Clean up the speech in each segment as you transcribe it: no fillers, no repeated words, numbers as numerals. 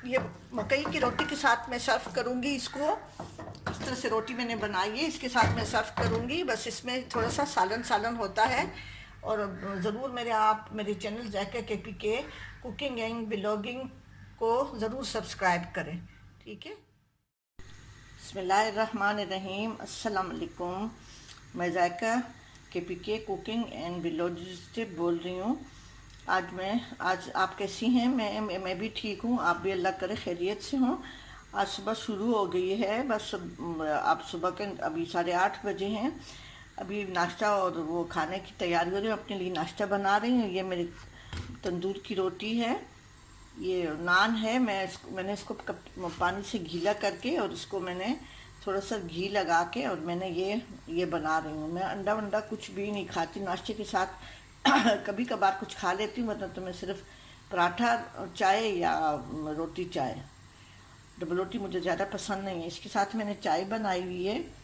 ये मकई की रोटी के साथ मैं सर्व करूँगी इसको। इस तरह से रोटी मैंने बनाई है, इसके साथ मैं सर्व करूँगी। बस इसमें थोड़ा सा सालन सालन होता है। और ज़रूर आप मेरे channel Zaika KPK cooking and blogging को ज़रूर सब्सक्राइब करें, ठीक है। बिस्मिल्लाहिर्रहमानिर्रहीम, अस्सलाम वालेकुम। मैं ज़ायका KPK कुकिंग एंड ब्लॉगिंग से बोल रही हूँ। आज आप कैसी हैं? मैं भी ठीक हूँ, आप भी अल्लाह करे खैरियत से हों। आज सुबह शुरू हो गई है, बस आप सुबह के अभी 8:30 बजे हैं। अभी नाश्ता और वो खाने की तैयारी हो रही है। अपने लिए नाश्ता बना रही हूँ। ये मेरी तंदूर की रोटी है, ये नान है। मैंने इसको पानी से गीला करके और इसको मैंने थोड़ा सा घी लगा के और मैंने ये बना रही हूँ। मैं अंडा वंडा कुछ भी नहीं खाती नाश्ते के साथ। कभी कभार कुछ खा लेती हूँ, मतलब तो मैं सिर्फ पराठा चाय या रोटी चाय, डबल रोटी मुझे ज़्यादा पसंद नहीं है। इसके साथ मैंने चाय बनाई हुई है।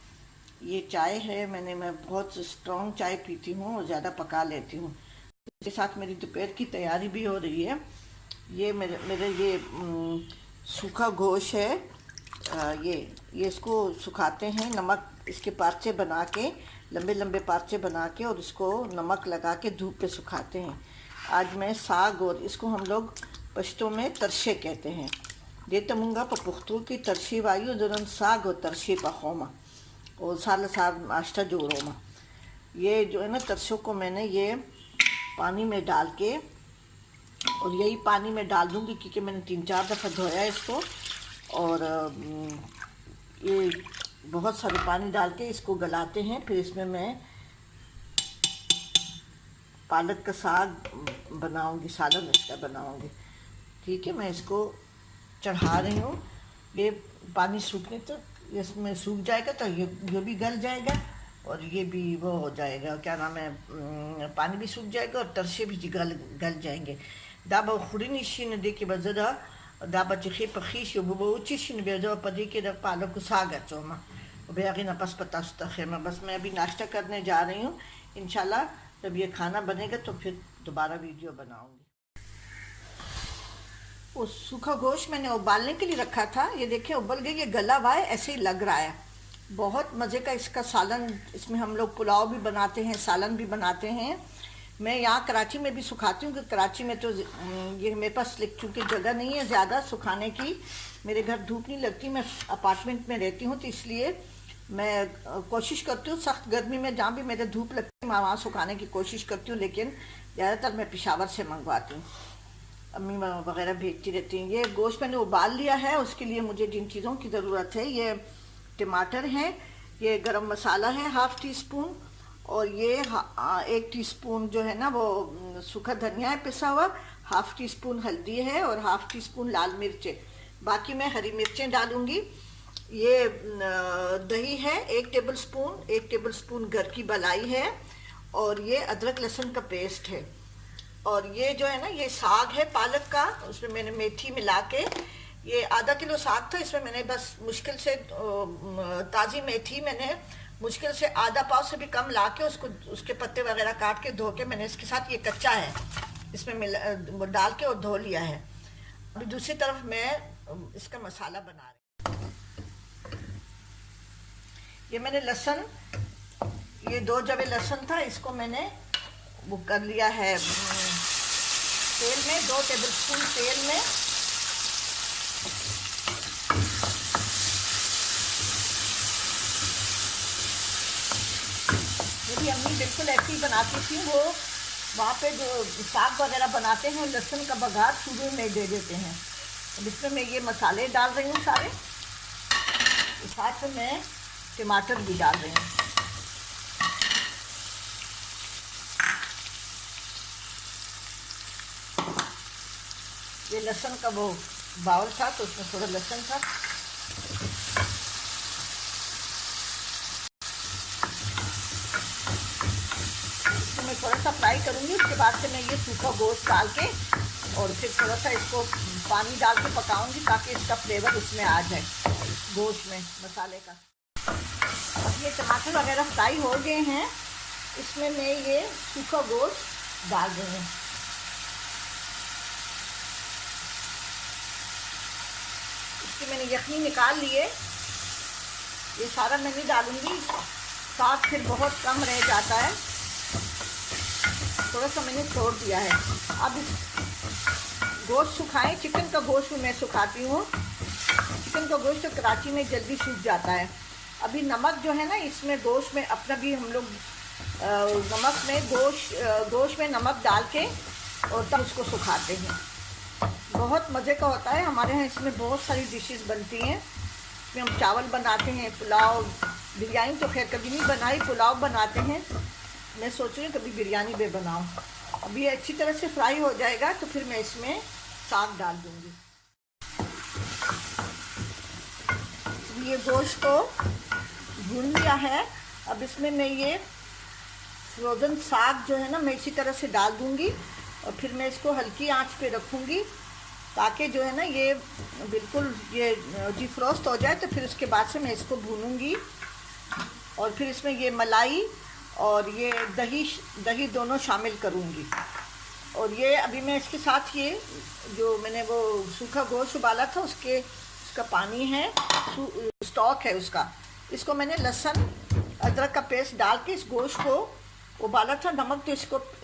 ये चाय है, मैं बहुत स्ट्रॉन्ग चाय पीती हूँ और ज़्यादा पका लेती हूँ। इसके साथ मेरी दोपहर की तैयारी भी हो रही है। ये मेरे ये सूखा गोश्त है। ये इसको सुखाते हैं, नमक इसके पार्चे बना के, लंबे लंबे पार्चे बना के और इसको नमक लगा के धूप पे सुखाते हैं। आज मैं साग, और इसको हम लोग पश्तो में तरशे कहते हैं। देतमुंगा पुख्तू की तरशी वायु दुरन साग और तरशी पखोमा और साल साल नाश्ता जोरोमा। ये जो है ना तरशों को मैंने ये पानी में डाल के, और यही पानी में डाल दूँगी क्योंकि मैंने 3-4 दफ़ा धोया इसको। और ये बहुत सारे पानी डाल के इसको गलाते हैं। फिर इसमें मैं पालक का साग बनाऊंगी, सालन इसका बनाऊंगी, ठीक है। मैं इसको चढ़ा रही हूँ। ये पानी सूखने तक इसमें सूख जाएगा तो ये भी गल जाएगा और ये भी वो हो जाएगा, क्या नाम है, पानी भी सूख जाएगा और तरसे भी गल जाएंगे। दाबा खुरिनिशी दे के बजरा दाबा चिखी पखीश बुबोचिश बेदो पदी के पालक को साग चोमा बेगी न पस पता खेमा। बस मैं अभी नाश्ता करने जा रही हूँ। इंशाल्लाह जब ये खाना बनेगा तो फिर दोबारा वीडियो बनाऊंगी। वो सूखा गोश्त मैंने उबालने के लिए रखा था, ये देखिए उबल गई, ये गला हुआ है, ऐसे ही लग रहा है। बहुत मज़े का इसका सालन, इसमें हम लोग पुलाव भी बनाते हैं, सालन भी बनाते हैं। मैं यहाँ कराची में भी सुखाती हूँ, क्योंकि कराची में तो ये मेरे पास चूँकि जगह नहीं है ज़्यादा सुखाने की, मेरे घर धूप नहीं लगती, मैं अपार्टमेंट में रहती हूँ, तो इसलिए मैं कोशिश करती हूँ सख्त गर्मी में जहाँ भी मेरे धूप लगती है मैं वहाँ सुखाने की कोशिश करती हूँ। लेकिन ज़्यादातर मैं पेशावर से मंगवाती हूँ, अम्मी वगैरह भेजती रहती हैं। ये गोश्त मैंने उबाल लिया है। उसके लिए मुझे जिन चीज़ों की ज़रूरत है, ये टमाटर हैं, ये गरम मसाला है 1/2 टीस्पून, और ये 1 टीस्पून जो है ना वो सूखा धनिया है पिसा हुआ, 1/2 टीस्पून हल्दी है और 1/2 टीस्पून लाल मिर्चें, बाकी मैं हरी मिर्चें डालूँगी। ये दही है 1 टेबलस्पून घर की मलाई है, और ये अदरक लहसुन का पेस्ट है। और ये जो है ना ये साग है पालक का, उसमें मैंने मेथी मिला के, ये आधा किलो साग था, इसमें मैंने बस मुश्किल से ताज़ी मेथी मैंने मुश्किल से आधा पाव से भी कम ला के उसके पत्ते वगैरह काट के धो के मैंने इसके साथ, ये कच्चा है, इसमें डाल के और धो लिया है। अभी दूसरी तरफ मैं इसका मसाला बना रही हूँ। ये मैंने लहसुन, ये 2 जवे लहसुन था, इसको मैंने वो कर लिया है तेल में, 2 टेबलस्पून तेल में। मेरी अम्मी बिल्कुल ऐसी ही बनाती थी, वो वहाँ पे जो साग वगैरह बनाते हैं लहसुन का बघार शुरू में दे देते हैं। अब इसमें मैं ये मसाले डाल रही हूँ सारे, साथ में मैं टमाटर भी डाल रही हूँ। ये लहसुन का वो बाउल था तो उसमें थोड़ा लहसुन था। इसमें मैं थोड़ा सा फ्राई करूँगी, उसके बाद से मैं ये सूखा गोश्त डाल के और फिर थोड़ा सा इसको पानी डाल के पकाऊंगी ताकि इसका फ्लेवर उसमें आ जाए गोश्त में मसाले का। अब ये टमाटर वगैरह फ्राई हो गए हैं, इसमें मैं ये सूखा गोश्त डाल रही हूँ। इसकी मैंने यखनी निकाल लिए, ये सारा मैं नहीं डालूँगी, साग फिर बहुत कम रह जाता है, थोड़ा सा मैंने छोड़ दिया है। अब इस गोश्त सुखाएं, चिकन का गोश्त मैं सुखाती हूँ, चिकन का गोश्त तो कराची में जल्दी सूख जाता है। अभी नमक जो है ना इसमें गोश्त में अपना भी हम लोग नमक में गोश्त में नमक डाल के और तब उसको सुखाते हैं। बहुत मज़े का होता है। हमारे यहाँ इसमें बहुत सारी डिशेस बनती हैं। इसमें हम चावल बनाते हैं, पुलाव, बिरयानी तो खैर कभी नहीं बनाई, पुलाव बनाते हैं। मैं सोच रही हूँ कभी बिरयानी भी बनाऊँ। अभी अच्छी तरह से फ्राई हो जाएगा तो फिर मैं इसमें साग डाल दूँगी। ये गोश्त को भून लिया है। अब इसमें मैं ये फ्रोज़न साग जो है ना मैं इसी तरह से डाल दूँगी और फिर मैं इसको हल्की आंच पे रखूँगी ताकि जो है ना ये बिल्कुल ये डिफ्रोस्ट हो जाए। तो फिर उसके बाद से मैं इसको भूनूँगी और फिर इसमें ये मलाई और ये दही दोनों शामिल करूँगी। और ये अभी मैं इसके साथ ये जो मैंने वो सूखा गोश्त उबाला था उसका पानी है, स्टॉक है उसका, इसको मैंने लहसुन अदरक का पेस्ट डाल के इस गोश्त को उबाला था। नमक तो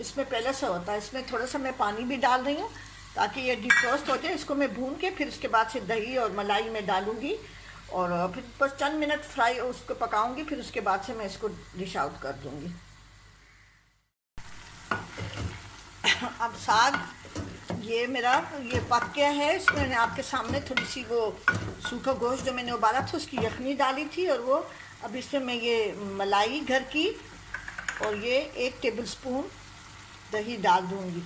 इसमें पहले से होता है, इसमें थोड़ा सा मैं पानी भी डाल रही हूँ ताकि ये डिफ्रोस्ट हो जाए। इसको मैं भून के फिर उसके बाद से दही और मलाई में डालूँगी और फिर बस चंद मिनट फ्राई उसको पकाऊँगी। फिर उसके बाद से मैं इसको डिश आउट कर दूँगी। अब साग ये मेरा ये पक गया है। इसमें मैंने आपके सामने थोड़ी सी वो सूखा गोश्त जो मैंने उबाला था उसकी यखनी डाली थी और वो अब इसमें मैं ये मलाई घर की और ये 1 टेबलस्पून दही डाल दूँगी।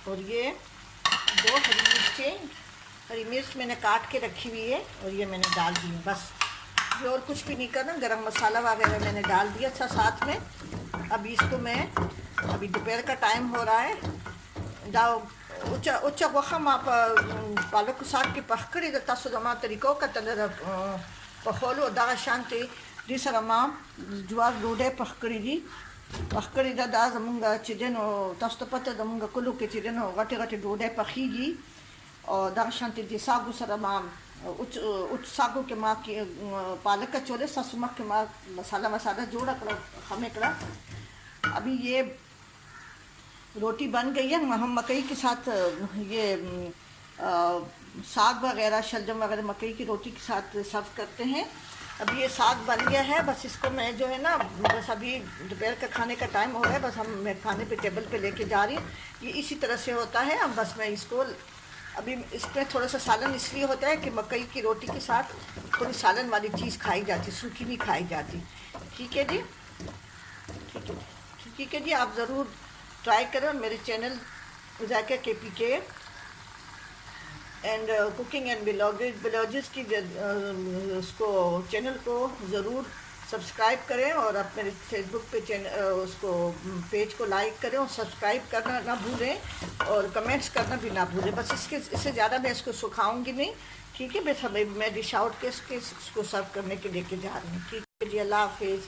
और ये 2 हरी मिर्च मैंने काट के रखी हुई है और ये मैंने डाल दी है। बस ये और कुछ भी नहीं करना। गरम मसाला वगैरह मैंने डाल दिया था साथ में। अभी इसको मैं अभी दोपहर का टाइम हो रहा है दाओ उच्च वखम आप पालक साग की पखड़ी तसो जमा तरीक़ों का तलर पखोलो दा शांति दी सरमा जुआर डोडे पखड़ी दी पखड़ी दा जमुंगा चिजनो तस्तो पता जमुंगा कुलू के चिजनो गटे गटे डोडे पखीगी और दा शांति दी सागु सरमा उच्च सागु के माँ की पालक का चोले ससुमक के माँ मसाला जोड़ा कर हमें करा। अभी ये रोटी बन गई है। हम मकई के साथ ये साग वगैरह शलजम वगैरह मकई की रोटी के साथ सर्व करते हैं। अभी ये साग बन गया है। बस इसको मैं जो है ना बस अभी दोपहर का खाने का टाइम हो गया, बस मैं खाने पे टेबल पे लेके जा रही हूँ। ये इसी तरह से होता है। अब बस मैं इसको अभी इसमें थोड़ा सा सालन इसलिए होता है कि मकई की रोटी के साथ थोड़ी सालन वाली चीज़ खाई जाती, सूखी नहीं खाई जाती। ठीक है जी, ठीक है जी, आप ज़रूर ट्राई करें। मेरे channel Zaika KPK and cooking and vlogs की उसको चैनल को ज़रूर सब्सक्राइब करें और आप मेरे फेसबुक पे उसको पेज को लाइक करें और सब्सक्राइब करना ना भूलें और कमेंट्स करना भी ना भूलें। बस इससे ज़्यादा मैं इसको सुखाऊंगी नहीं। ठीक है, बस मैं डिश आउट के इसको सर्व करने के लेके जा रही हूँ। ठीक है जी, अल्लाह हाफिज़।